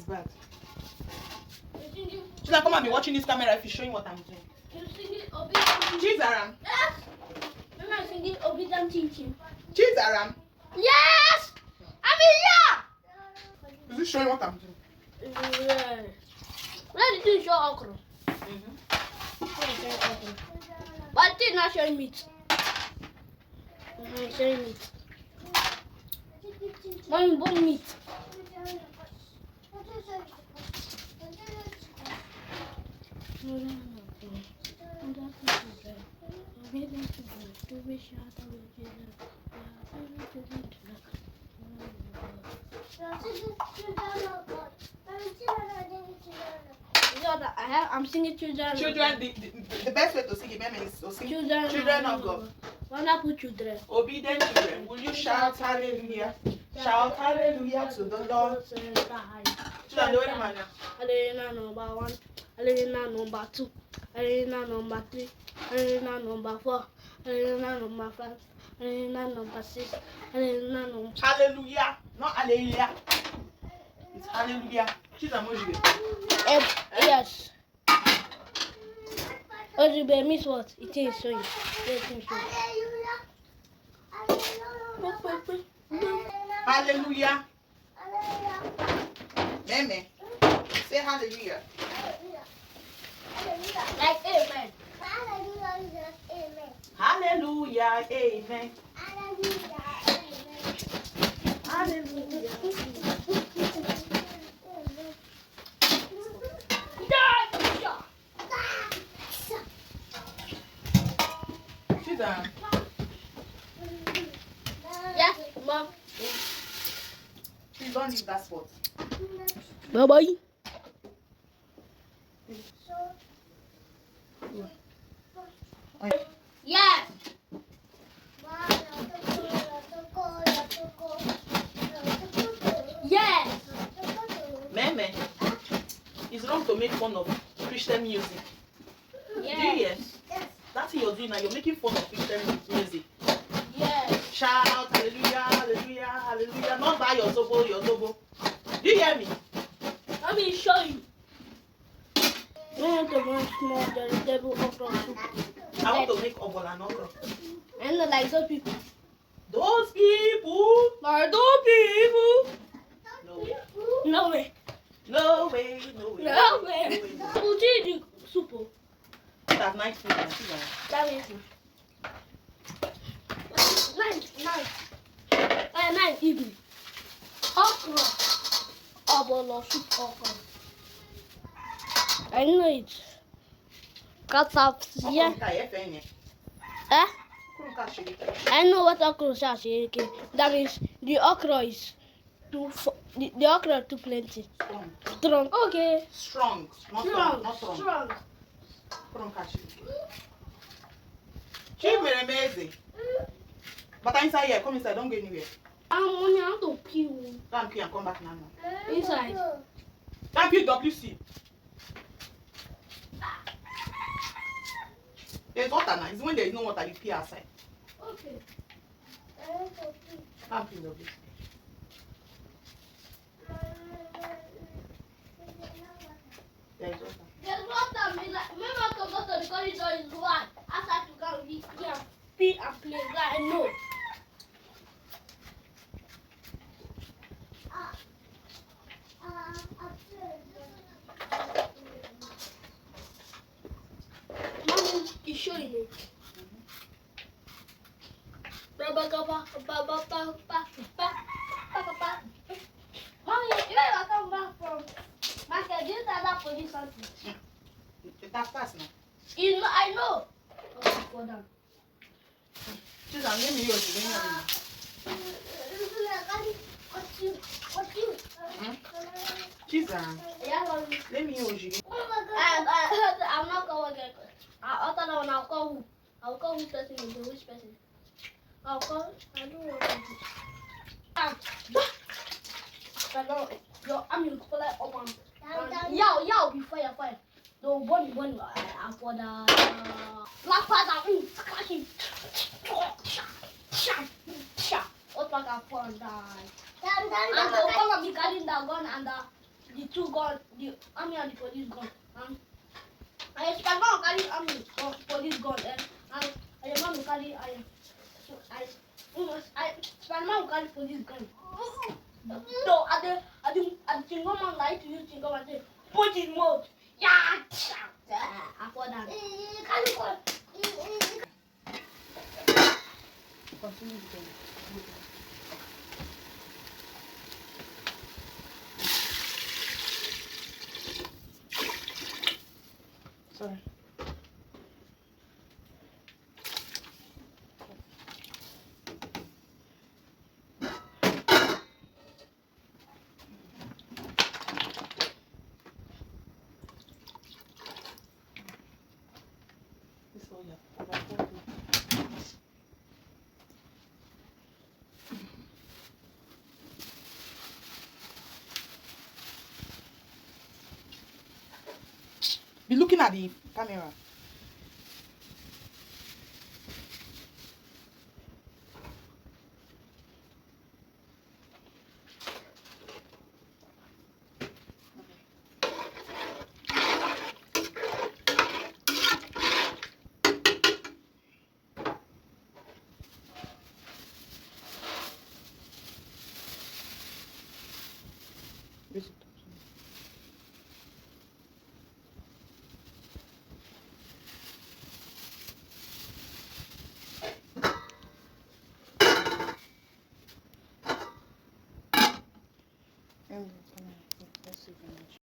bad. She's like, come and be watching this camera if you're showing what I'm doing. You're singing obedient. Cheese Aram. Yes. Remember singing obedient teaching. Cheese Aram. Yes. I'm here. Is it showing what I'm doing? Yeah. Where did you show okra? But it's not showing meat. Showing meat. One bone meat. I'm singing children. Children, the best way to sing it is to sing children of God. Why not put children? Obedient children, will you shout hallelujah? Shout hallelujah to the Lord. Children, do it, man. Hallelujah number 1, hallelujah number 2, hallelujah number 3, hallelujah number 4, hallelujah number 5, hallelujah number 6, hallelujah number. Hallelujah, not hallelujah. It's hallelujah. She's a emoji. Yes. Ojibe means what? It is showing. Hallelujah. Meme. Say hallelujah. Like amen. Hallelujah. Amen. Hallelujah. She's a. Yes, mom. Please don't leave that spot. Bye bye. Yes. Yes. Meme, it's wrong to make fun of Christian music. Yes. Do you hear? That's what you're doing now. You're making fun of Christian music. Yes. Shout hallelujah, hallelujah, hallelujah. Not by your zobo, your zobo. Do you hear me? Let me show you. I want to run small vegetable okra soup. I want to make obola and okra. And like those people. Those people. Like those people. No way. No way. No way, no way. No way. Who did you soup? That's night food. That is night evening. Okra. Obola soup okra. I know it. Cut up here. Eh? I know what okra is. That means the okra is the okra too plenty. Strong. Okay. Strong. Not Strong. Not strong. Strong. She made amazing. But I'm inside here. Come inside. Don't go anywhere. Mommy, I want to pee. Go and pee and come back now. Inside. Go and pee WC. There's water now. It's when there is no water, you pee outside. Okay. Go and pee WC. There is water. There's water. Remember to go to the corridor is one. After to go here, pee and play. I know. Mommy, you showing me. Mommy, you ever come back from market? Do you tell that police something? That's fast now. You know, I know. Okay, go down. She's a name you. She's a. Let me use you. I'm not going to get it. I'll call who? I'll call which person is the which person. I'll call. I don't want to. I'm going to pull it up on. Yo, before you fire. No, bunny, I'm for the. Black father, scratching. What like a fun die. And the one of the carrying the gun and the the two gun, the army and the police gun. And Spiderman will carry army or police gun, and the man will carry iron. So Spiderman will carry police gun. So at the Chingon man like to use Chingon and say, put his mouth. Yeah, after that. Continue with them. Sorry. This all you have. Be looking at the camera.